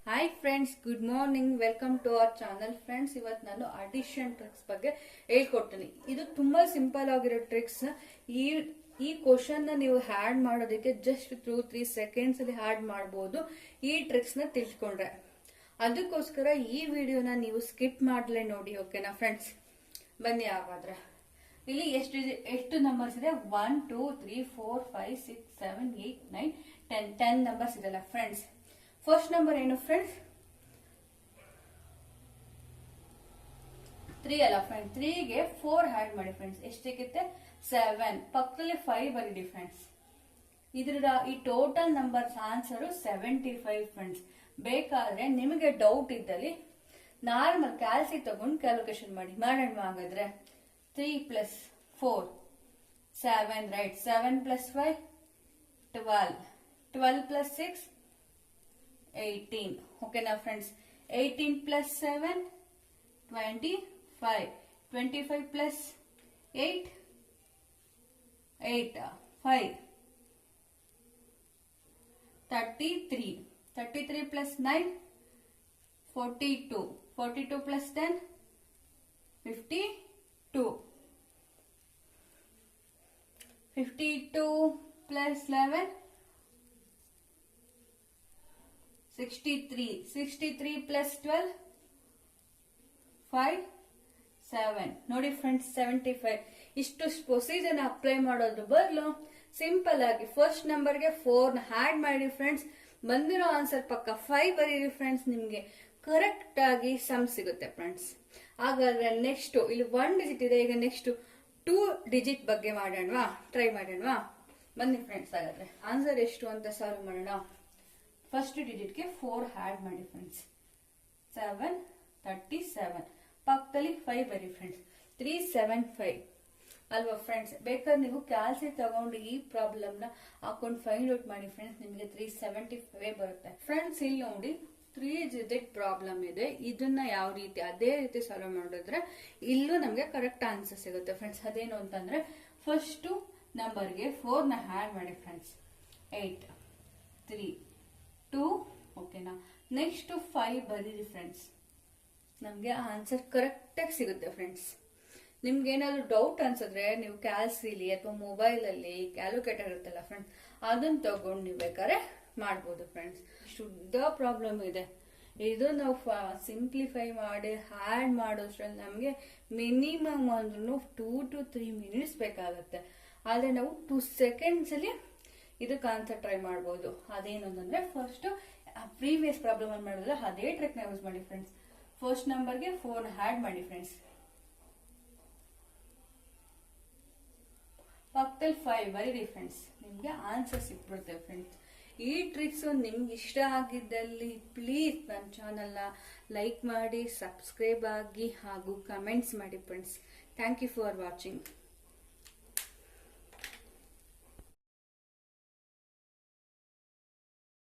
Hi friends, good morning. Welcome to our channel. Friends, ಇವತ್ತು ನಾನು addition tricks ಬಗ್ಗೆ ಹೇಳ್ಕೊಡ್ತೀನಿ. ಇದು ತುಂಬಾ ಸಿಂಪಲ್ ಆಗಿರೋ ಟ್ರಿಕ್ಸ್. ಈ ಕ್ವಶನ್ ನೀವು ಹ್ಯಾಡ್ ಮಾಡೋದಕ್ಕೆ ಜಸ್ಟ್ 2-3 ಸೆಕೆಂಡ್ಸ್ ಅಲ್ಲಿ ಹ್ಯಾಡ್ ಮಾಡಬಹುದು ಈ ಟ್ರಿಕ್ಸ್ ನ ತಿಳ್ಕೊಂಡ್ರೆ. ಅದಕ್ಕೋಸ್ಕರ ಈ ವಿಡಿಯೋನ ನೀವು ಸ್ಕಿಪ್ ಮಾಡ್ಲೇ ನೋಡಿ, ಓಕೆನಾ ಫ್ರೆಂಡ್ಸ್? ಬನ್ನಿ ಹಾಗಾದ್ರೆ. ಇಲ್ಲಿ ಎಷ್ಟು ನಂಬರ್ಸ್ ಇದೆ? 1 2 3 4 5 6 7 8 9 10 ನಂಬರ್ಸ್ ಇದೆಲ್ಲ ಫ್ರೆಂಡ್ಸ್. ಫಸ್ಟ್ ನಂಬರ್ ಏನು ಫ್ರೆಂಡ್ಸ್? 3 ಅಲ್ಲ ಫ್ರೆಂಡ್ಸ್. 3 ಗೆ 4 ಆಡ್ ಮಾಡಿ ಫ್ರೆಂಡ್ಸ್. ಎಷ್ಟಿರುತ್ತೆ? 7. ಪಕ್ಕದಲ್ಲಿ 5 ಬರೀರಿ ಫ್ರೆಂಡ್ಸ್. ಇದ್ರ ಈ ಟೋಟಲ್ ನಂಬರ್ಸ್ ಆನ್ಸರ್ 75 ಫ್ರೆಂಡ್ಸ್. ಬೇಕಾದ್ರೆ ನಿಮಗೆ ಡೌಟ್ ಇದ್ದಲ್ಲಿ ನಾರ್ಮಲ್ ಕ್ಯಾಲ್ಸಿ ತಗೊಂಡು ಕ್ಯಾಲ್ಕುಲೇಷನ್ ಮಾಡೋಣ ಹಾಗಾದ್ರೆ. 3 + 4 7, ರೈಟ್? 7 + 5 12, 12 + 6 18. ಓಕೆನಾ ಫ್ರೆಂಡ್ಸ್? 18 + 7 25, 25 + 8 8 5 33, 33 + 9 42, 42 + 10 52, 52 + 11 63, 63 + 12 5 7. ನೋಡಿ ಫ್ರೆಂಡ್ಸ್, 75. ಇಷ್ಟು ಪ್ರೊಸೀಜರ್ ಅಪ್ಲೈ ಮಾಡೋದು ಬದಲು ಸಿಂಪಲ್ ಆಗಿ ಫಸ್ಟ್ ನಂಬರ್ಗೆ 4 ಆಡ್ ಮಾಡಿ ಫ್ರೆಂಡ್ಸ್. ಬಂದಿರೋ ಆನ್ಸರ್ ಪಕ್ಕ 5 ಬರೀರಿ ಫ್ರೆಂಡ್ಸ್. ನಿಮ್ಗೆ ಕರೆಕ್ಟ್ ಆಗಿ ಸಮ್ ಸಿಗುತ್ತೆ ಫ್ರೆಂಡ್ಸ್. ಹಾಗಾದ್ರೆ ನೆಕ್ಸ್ಟ್ ಇಲ್ಲಿ 1 ಡಿಜಿಟ್ ಇದೆ. ಈಗ ನೆಕ್ಸ್ಟ್ 2 ಡಿಜಿಟ್ ಬಗ್ಗೆ ಮಾಡೋಣವಾ? ಟ್ರೈ ಮಾಡೋಣವಾ? ಬನ್ನಿ ಫ್ರೆಂಡ್ಸ್. ಹಾಗಾದ್ರೆ ಆನ್ಸರ್ ಎಷ್ಟು ಅಂತ ಸಾಲ್ವ್ ಮಾಡೋಣ. ಫಸ್ಟ್ ಡಿಜಿಟ್ಗೆ 4 ಆಡ್ ಮಾಡಿ ಫ್ರೆಂಡ್ಸ್. 7 37. ಪಕ್ಕದಲ್ಲಿ 5 ಬರಿ ಫ್ರೆಂಡ್ಸ್. 375 ಅಲ್ವಾ ಫ್ರೆಂಡ್ಸ್? ಬೇಕಾದ್ರೆ ನೀವು ಕ್ಯಾಲ್ಸಿ ತಗೊಂಡು ಈ ಪ್ರಾಬ್ಲಮ್ ನ ಹಾಕೊಂಡು ಫೈಂಡ್ ಔಟ್ ಮಾಡಿ ಫ್ರೆಂಡ್ಸ್. ನಿಮಗೆ 375 ಬರುತ್ತೆ ಫ್ರೆಂಡ್ಸ್. ಇಲ್ಲಿ ನೋಡಿ 3 ಡಿಜಿಟ್ ಪ್ರಾಬ್ಲಮ್ ಇದೆ. ಇದನ್ನ ಯಾವ ರೀತಿ ಅದೇ ರೀತಿ ಸಾಲ್ವ್ ಮಾಡಿದ್ರೆ ಇಲ್ಲೂ ನಮ್ಗೆ ಕರೆಕ್ಟ್ ಆನ್ಸರ್ ಸಿಗುತ್ತೆ ಫ್ರೆಂಡ್ಸ್. ಅದೇನು ಅಂತಂದ್ರೆ ಫಸ್ಟ್ ನಂಬರ್ಗೆ 4 ನ ಆಡ್ ಮಾಡಿ ಫ್ರೆಂಡ್ಸ್. 8 3 2. ಓಕೆನಾ? ನೆಕ್ಸ್ಟ್ 5 ಬರೀರಿ ಫ್ರೆಂಡ್ಸ್. ನಮ್ಗೆ ಆನ್ಸರ್ ಕರೆಕ್ಟ್ ಆಗಿ ಸಿಗುತ್ತೆ ಫ್ರೆಂಡ್ಸ್. ನಿಮ್ಗೆ ಏನಾದ್ರು ಡೌಟ್ ಅನ್ಸಿದ್ರೆ ನೀವು ಕ್ಯಾಲ್ಸಿಲಿ ಅಥವಾ ಮೊಬೈಲ್ ಅಲ್ಲಿ ಕ್ಯಾಲ್ಕುಲೇಟರ್ ಇರುತ್ತಲ್ಲ ಫ್ರೆಂಡ್ಸ್, ಅದನ್ನ ತಗೊಂಡು ನೀವು ಬೇಕಾದ್ರೆ ಮಾಡ್ಬೋದು ಫ್ರೆಂಡ್ಸ್. ಶುದ್ಧ ಪ್ರಾಬ್ಲಮ್ ಇದೆ. ಇದು ನಾವು ಸಿಂಪ್ಲಿಫೈ ಮಾಡಿ ಹ್ಯಾಡ್ ಮಾಡೋದ್ರಲ್ಲಿ ನಮ್ಗೆ ಮಿನಿಮಮ್ ಅಂದ್ರೂ 2 to 3 minutes ಬೇಕಾಗುತ್ತೆ. ಆದ್ರೆ ನಾವು 2 seconds ಅಲ್ಲಿ ಇದಕ್ಕೆ ಆನ್ಸರ್ ಟ್ರೈ ಮಾಡಬಹುದು. ಅದೇನು ಅಂತಂದ್ರೆ ಫಸ್ಟ್ ಪ್ರೀವಿಯಸ್ ಪ್ರಾಬ್ಲಮ್ ಅಲ್ಲಿ ಮಾಡಿದ್ರೆ ಅದೇ ಟ್ರಿಕ್ ನ ಯೂಸ್ ಮಾಡಿ ಫ್ರೆಂಡ್ಸ್. ಫಸ್ಟ್ ನಂಬರ್ಗೆ 4 ಆಡ್ ಮಾಡಿ ಫ್ರೆಂಡ್ಸ್. ಪಕ್ಕದಲ್ಲಿ 5 ಬರೀರಿ ಫ್ರೆಂಡ್ಸ್. ನಿಮ್ಗೆ ಆನ್ಸರ್ ಸಿಕ್ಬಿಡುತ್ತೆ ಫ್ರೆಂಡ್ಸ್. ಈ ಟ್ರಿಕ್ಸ್ ನಿಮ್ಗೆ ಇಷ್ಟ ಆಗಿದ್ದಲ್ಲಿ ಪ್ಲೀಸ್ ನನ್ನ ಚಾನಲ್ನ ಲೈಕ್ ಮಾಡಿ, ಸಬ್ಸ್ಕ್ರೈಬ್ ಆಗಿ ಹಾಗೂ ಕಮೆಂಟ್ಸ್ ಮಾಡಿ friends. Thank you for watching.